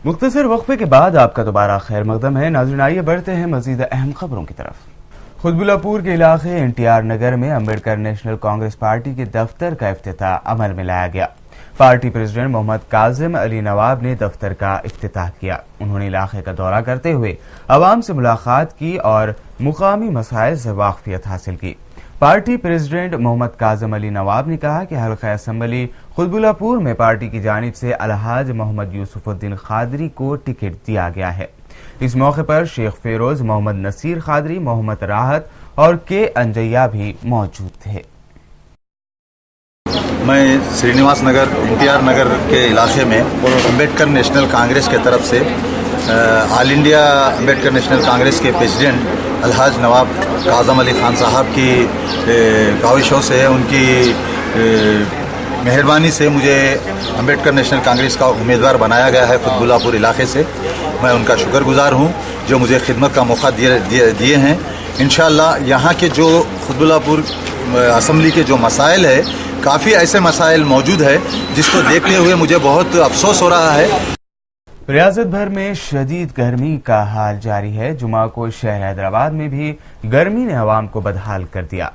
मुख्तसर वक्फे के बाद आपका दोबारा खैर मकदम है। नाज़रीन, आइए बढ़ते हैं मजीद अहम खबरों की तरफ। खुतबुल्लापुर के इलाके एनटीआर नगर में अम्बेडकर नेशनल कांग्रेस पार्टी के दफ्तर का इफ्तिताह अमल में लाया गया। पार्टी प्रेसिडेंट मोहम्मद काजिम अली नवाब ने दफ्तर का इफ्तिताह किया। उन्होंने इलाके का दौरा करते हुए अवाम से मुलाकात की और मुकामी मसाइल से वाकफियत हासिल की। पार्टी प्रेसिडेंट मोहम्मद काजिम अली नवाब ने कहा कि हल्का असम्बली खुतबुल्लापुर में पार्टी की जानिब से अलहाज मोहम्मद यूसुफुद्दीन खादरी को टिकट दिया गया है। इस मौके पर शेख फेरोज, मोहम्मद नसीर खादरी, मोहम्मद राहत और के अंजैया भी मौजूद थे। मैं श्रीनिवास नगर एनटीआर नगर के इलाके में अम्बेडकर नेशनल कांग्रेस के तरफ से all India Ambedkar national Congress के प्रेसिडेंट अलहाज नवाब काज़म अली खान साहब की काविशों से, उनकी मेहरबानी से मुझे अम्बेडकर नेशनल कांग्रेस का उम्मीदवार बनाया गया है खुतबुल्लापुर इलाके से। मैं उनका शुक्रगुजार हूँ जो मुझे खिदमत का मौका दिए हैं। इंशाअल्लाह यहाँ के जो खुतबुल्लापुर असम्बली के जो मसाइल है, काफ़ी ऐसे मसाइल मौजूद है जिसको देखते हुए मुझे बहुत अफसोस हो रहा है। रियासत भर में शदीद गर्मी का हाल जारी है। जुमा को शहर हैदराबाद में भी गर्मी ने अवाम को बदहाल कर दिया।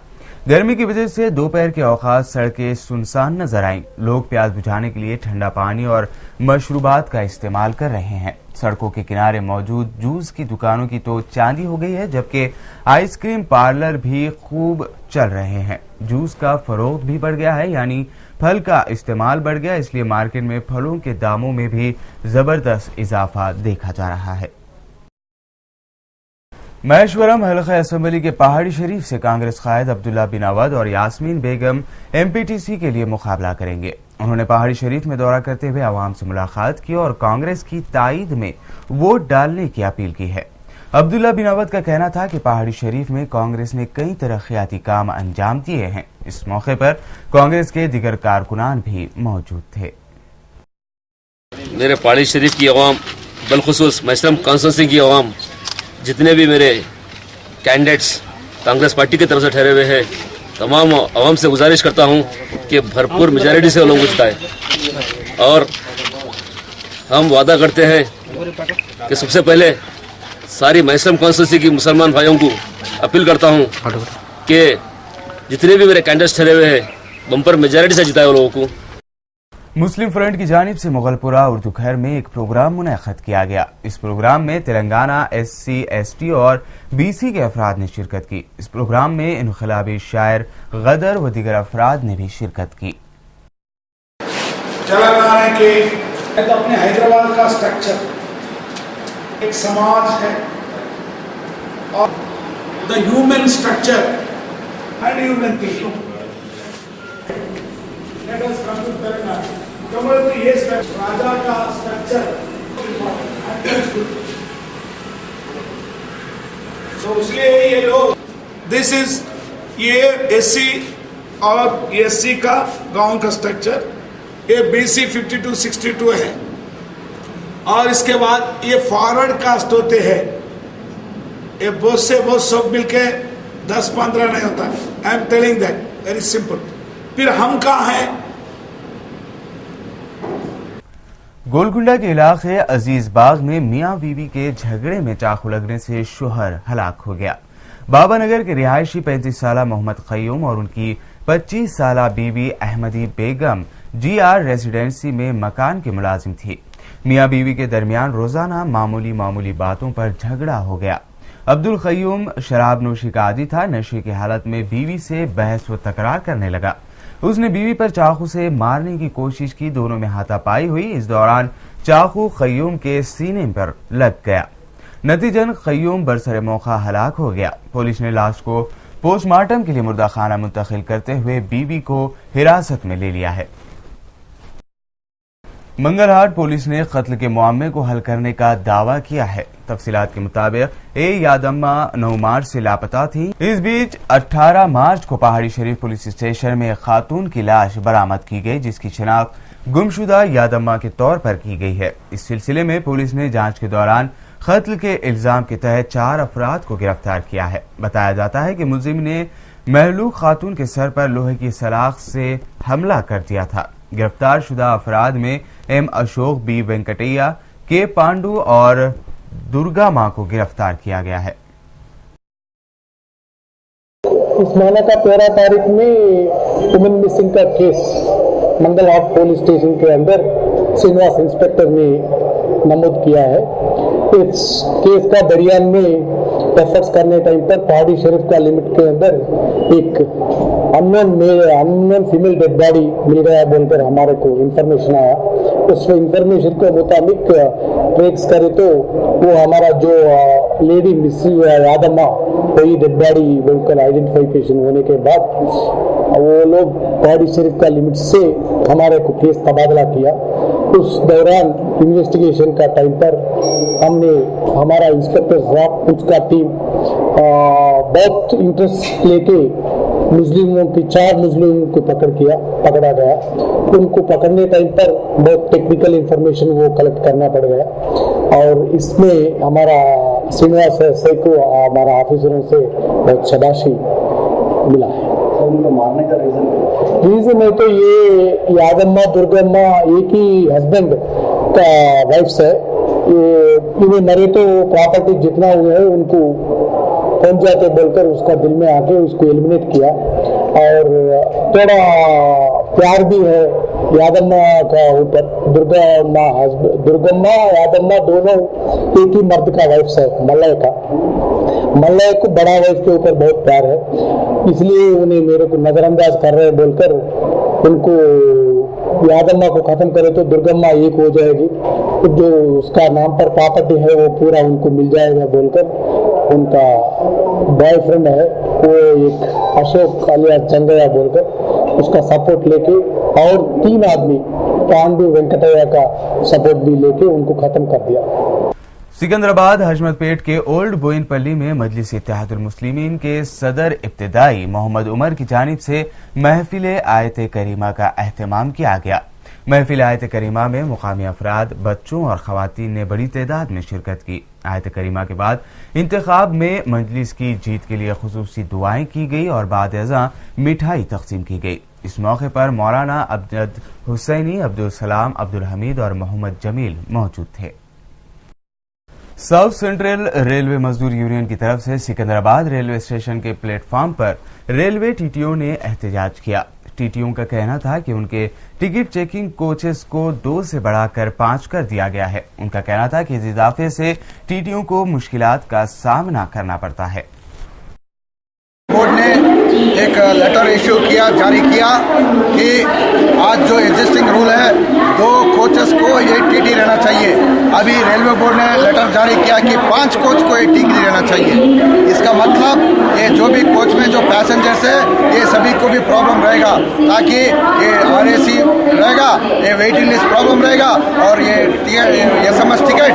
गर्मी की वजह से दोपहर के औकात सड़कें सुनसान नजर आईं। लोग प्यास बुझाने के लिए ठंडा पानी और मशरूबात का इस्तेमाल कर रहे हैं। सड़कों के किनारे मौजूद जूस की दुकानों की तो चांदी हो गई है, जबकि आइसक्रीम पार्लर भी खूब चल रहे हैं। जूस का फरोख्त भी बढ़ गया है, यानी फल का इस्तेमाल बढ़ गया, इसलिए मार्केट में फलों के दामों में भी जबरदस्त इजाफा देखा जा रहा है। महेश्वरम हल्का असम्बली के पहाड़ी शरीफ से कांग्रेस कायद अब्दुल्ला बिन अवद और यास्मीन बेगम एमपीटीसी के लिए मुकाबला करेंगे। उन्होंने पहाड़ी शरीफ में दौरा करते हुए आवाम से मुलाकात की और कांग्रेस की ताईद में वोट डालने की अपील की है। अब्दुल्ला बिन अवद का कहना था कि पहाड़ी शरीफ में कांग्रेस ने कई तरक्याती काम अंजाम दिए हैं। इस मौके पर कांग्रेस के दिगर कारकुनान भी मौजूद थे। मेरे पहाड़ी शरीफ की आवाम, बलखुसूस महेश्वरम कॉन्स्टिट्यूंसी की आवाम, जितने भी मेरे कैंडिडेट्स कांग्रेस पार्टी की तरफ से ठहरे हुए हैं, तमाम आवाम से गुजारिश करता हूं कि भरपूर मेजॉरिटी से लोग जिताएं। और हम वादा करते हैं कि सबसे पहले सारी महेश्वरम कॉन्स्टिट्यूंसी की मुसलमान भाइयों को अपील करता हूं कि जितने भी मेरे कैंडिडेट्स ठहरे हुए हैं, बम्पर मेजॉरिटी से जिताए लोगों को। मुस्लिम फ्रंट की जानिब से मुगलपुरा उर्दू घर में एक प्रोग्राम मुनअक़द किया गया। इस प्रोग्राम में तेलंगाना SC ST और BC के अफराद ने शिरकत की। इस प्रोग्राम में इनकलाबी शायर गदर व दीगर अफराद ने भी शिरकत की। तेलंगाना के अपने हैदराबाद का स्ट्रक्चर एक समाज है और the human structure and human thinking. ये राजा का स्ट्रक्चर, तो इसलिए ये लोग ये SC और SC का गांव का स्ट्रक्चर, ये BC 52-62 है और इसके बाद ये फॉरवर्ड कास्ट होते हैं। ये बहुत से बहुत सब मिलके 10-15 नहीं होता। I am telling that very simple. फिर हम कहाँ हैं? गोलकुंडा के इलाके अजीज बाग में मियां बीवी के झगड़े में चाकू लगने से शोहर हलाक हो गया। बाबानगर के रिहायशी 35 साला मोहम्मद क़य्यूम और उनकी 25 साला बीवी अहमदी बेगम GR रेजिडेंसी में मकान के मुलाजिम थी। मियां बीवी के दरमियान रोजाना मामूली बातों पर झगड़ा हो गया। अब्दुल क़य्यूम शराब नोशी का आदी था। नशे की हालत में बीवी से बहस व तकरार करने लगा। उसने बीवी पर चाकू से मारने की कोशिश की। दोनों में हाथापाई हुई। इस दौरान चाकू क़य्यूम के सीने पर लग गया। नतीजन क़य्यूम बरसरे मौका हलाक हो गया। पुलिस ने लाश को पोस्टमार्टम के लिए मुर्दा खाना मुंतकिल करते हुए बीवी को हिरासत में ले लिया है। मंगलहाट पुलिस ने कत्ल के मामले को हल करने का दावा किया है। तफसीलात के मुताबिक यादम्मा 9 मार्च से लापता थी। इस बीच 18 मार्च को पहाड़ी शरीफ पुलिस स्टेशन में एक खातून की लाश बरामद की गई, जिसकी शिनाख्त गुमशुदा यादम्मा के तौर पर की गई है। इस सिलसिले में पुलिस ने जांच के दौरान कत्ल के इल्जाम के तहत 4 अफराद को गिरफ्तार किया है। बताया जाता है कि मुलजिम ने महलूक खातून के सर पर लोहे की सलाख से हमला कर दिया था। गिरफ्तार शुदा अफराद में M Ashok, B Venkataiah, K के पांडु और दुर्गा मां को गिरफ्तार किया गया है। इस महीने का 13 तारीख में वुमेन मिसिंग का केस मंगल हाट पुलिस स्टेशन के अंदर श्रीनिवास इंस्पेक्टर ने नमूद किया है। इस केस का दरियान में एफर्ट्स करने टाइम पर पहाड़ी शरीफ का लिमिट के अंदर एक अननोन फीमेल डेड बॉडी मिल गया बोलकर हमारे को इंफॉर्मेशन आया। उस इंफॉर्मेशन के मुताबिक ट्रेक्स करे तो वो हमारा जो लेडी मिस यादम्मा वही डेड बॉडी बोलकर आइडेंटिफिकेशन होने के बाद वो लोग पहाड़ी शरीफ का लिमिट से हमारे को केस तबादला किया। उस दौरान इन्वेस्टिगेशन का टाइम पर हमने हमारा इंस्पेक्टर साहब उसका टीम बहुत इंटरेस्ट लेके मुस्लिमों की 4 मुस्लिमों को पकड़ा गया। उनको पकड़ने टाइम पर बहुत टेक्निकल इंफॉर्मेशन वो कलेक्ट करना पड़ गया और इसमें हमारा श्रीनिवास एसआई को हमारा ऑफिसरों से बहुत शाबाशी मिला है। उनको मारने का रीजन है तो ये यादम्मा दुर्गम्मा एक ही हस्बैंड का वाइफ्स है। इन्हें मरे तो प्रॉपर्टी जितना हुआ है उनको पहुंच जाते बोलकर उसका दिल में आके उसको एलिमिनेट किया और थोड़ा प्यार भी है यादम्मा का ऊपर। दुर्गम्मा यादम्मा दोनों एक ही मर्द का वाइफ्स है। मल्लय को बड़ा वाइफ के ऊपर बहुत प्यार है, इसलिए उन्हें मेरे को नजरअंदाज कर रहे बोलकर उनको यादम्मा को खत्म करे तो दुर्गम्मा एक हो जाएगी, जो उसका नाम पर प्रॉपर्टी है वो पूरा उनको मिल जाएगा बोलकर उनका बॉयफ्रेंड है वो एक अशोक अलियास जंगया बोलकर उसका सपोर्ट लेके और 3 आदमी पांडु वेंकटैया का सपोर्ट भी लेके उनको खत्म कर दिया। सिकंदराबाद हजमतपेट के ओल्ड बोइनपल्ली में मजलिस इत्तेहादुल मुस्लिमीन के सदर इब्तिदाई मोहम्मद उमर की जानिब से महफिल आयत करीमा का एहतमाम किया गया। महफिल आयत करीमा में मुकामी अफराद, बच्चों और खवातीन ने बड़ी तादाद में शिरकत की। आयत करीमा के बाद इंतखाब में मजलिस की जीत के लिए खुसूसी दुआएं की गई और बाद अज़ां मिठाई तकसीम की गई। इस मौके पर मौलाना अब्दुल हुसैनी, अब्दुल सलाम, अब्दुल हमीद और मोहम्मद जमील मौजूद थे। साउथ सेंट्रल रेलवे मजदूर यूनियन की तरफ से सिकंदराबाद रेलवे स्टेशन के प्लेटफॉर्म पर रेलवे टीटीओ ने एहतजाज किया। टीटीओ का कहना था कि उनके टिकट चेकिंग कोचेस को 2 से बढ़ाकर 5 कर दिया गया है। उनका कहना था कि इस इजाफे से टीटीओ को मुश्किलात का सामना करना पड़ता है। बोर्ड ने एक लेटर इशू किया, जारी किया कि आज जो एग्जिस्टिंग रूल है 2 कोचेस को 1 टीटी रहना चाहिए। अभी रेलवे बोर्ड ने लेटर जारी किया कि 5 कोच को 1 टीटी रहना चाहिए। इसका मतलब ये जो भी कोच में जो पैसेंजर्स है ये सभी को भी प्रॉब्लम रहेगा, ताकि ये आरएसी रहेगा, ये वेटिंग लिस्ट प्रॉब्लम रहेगा और ये SMS टिकट,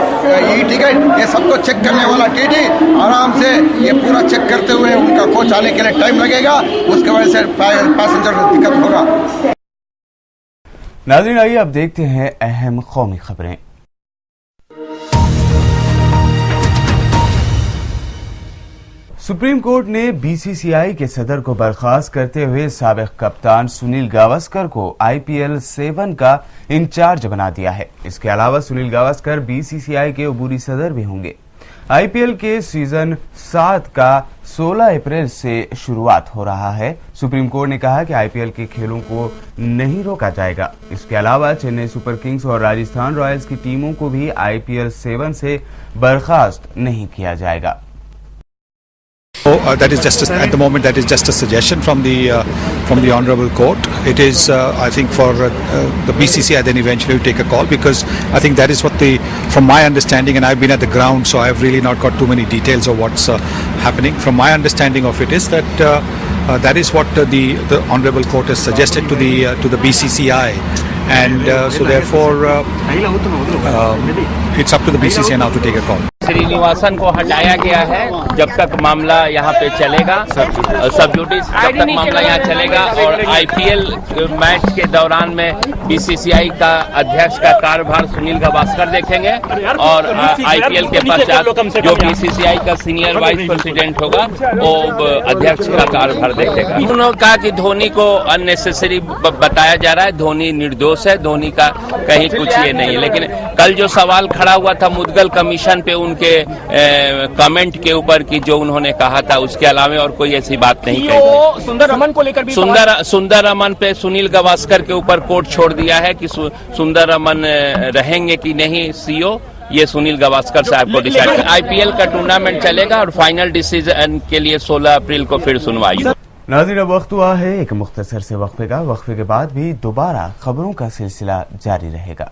ई टिकट, ये सबको चेक करने वाला टीटी आराम से ये पूरा चेक करते हुए उनका कोच आने के लिए टाइम लगेगा, उसके वजह से पैसेंजर को दिक्कत होगा। नाज़रीन, आइए अब देखते हैं अहम कौमी खबरें। सुप्रीम कोर्ट ने बीसीसीआई के सदर को बर्खास्त करते हुए साबिक कप्तान सुनील गावस्कर को IPL 7 का इंचार्ज बना दिया है। इसके अलावा सुनील गावस्कर बीसीसीआई के अबूरी सदर भी होंगे। IPL के सीजन 7 का 16 अप्रैल से शुरुआत हो रहा है। सुप्रीम कोर्ट ने कहा कि IPL के खेलों को नहीं रोका जाएगा। इसके अलावा चेन्नई सुपर किंग्स और राजस्थान रॉयल्स की टीमों को भी IPL 7 से बर्खास्त नहीं किया जाएगा। That is just at the moment. That is just a suggestion from the honourable court. It is, I think, for the BCCI then eventually to take a call, because I think that is what from my understanding, and I've been at the ground, so I've really not got too many details of what's happening. From my understanding of it is that that is what the honourable court has suggested to the BCCI, and so therefore it's up to the BCCI now to take a call. Srinivasan को हटाया गया है। जब तक मामला यहाँ पे चलेगा, सब जुडिस जब तक मामला यहाँ चलेगा, और आईपीएल मैच के दौरान में बीसीसीआई का अध्यक्ष का कार्यभार सुनील गावस्कर देखेंगे, और आईपीएल के पश्चात जो बीसीसीआई का सीनियर वाइस प्रेसिडेंट होगा वो अध्यक्ष का कार्यभार देखेगा। उन्होंने कहा कि धोनी को अननेसेसरी बताया जा रहा है, धोनी निर्दोष है, धोनी का कहीं कुछ ये नहीं है। लेकिन कल जो सवाल खड़ा हुआ था मुद्गल कमीशन पे उनके कमेंट के ऊपर कि जो उन्होंने कहा था, उसके अलावा और कोई ऐसी बात नहीं कही। सुंदर रमन को लेकर भी सुंदर रमन पे सुनील गावस्कर के ऊपर कोर्ट छोड़ दिया है कि सुंदर रमन रहेंगे कि नहीं सीईओ, ये सुनील गावस्कर साहब को डिसाइड। आईपीएल का टूर्नामेंट चलेगा और फाइनल डिसीजन के लिए 16 अप्रैल को फिर सुनवाई। नाज़रीन, अब वक्त हुआ है एक मुख्तसर से वक्फे का। वक्फे के बाद भी दोबारा खबरों का सिलसिला जारी रहेगा।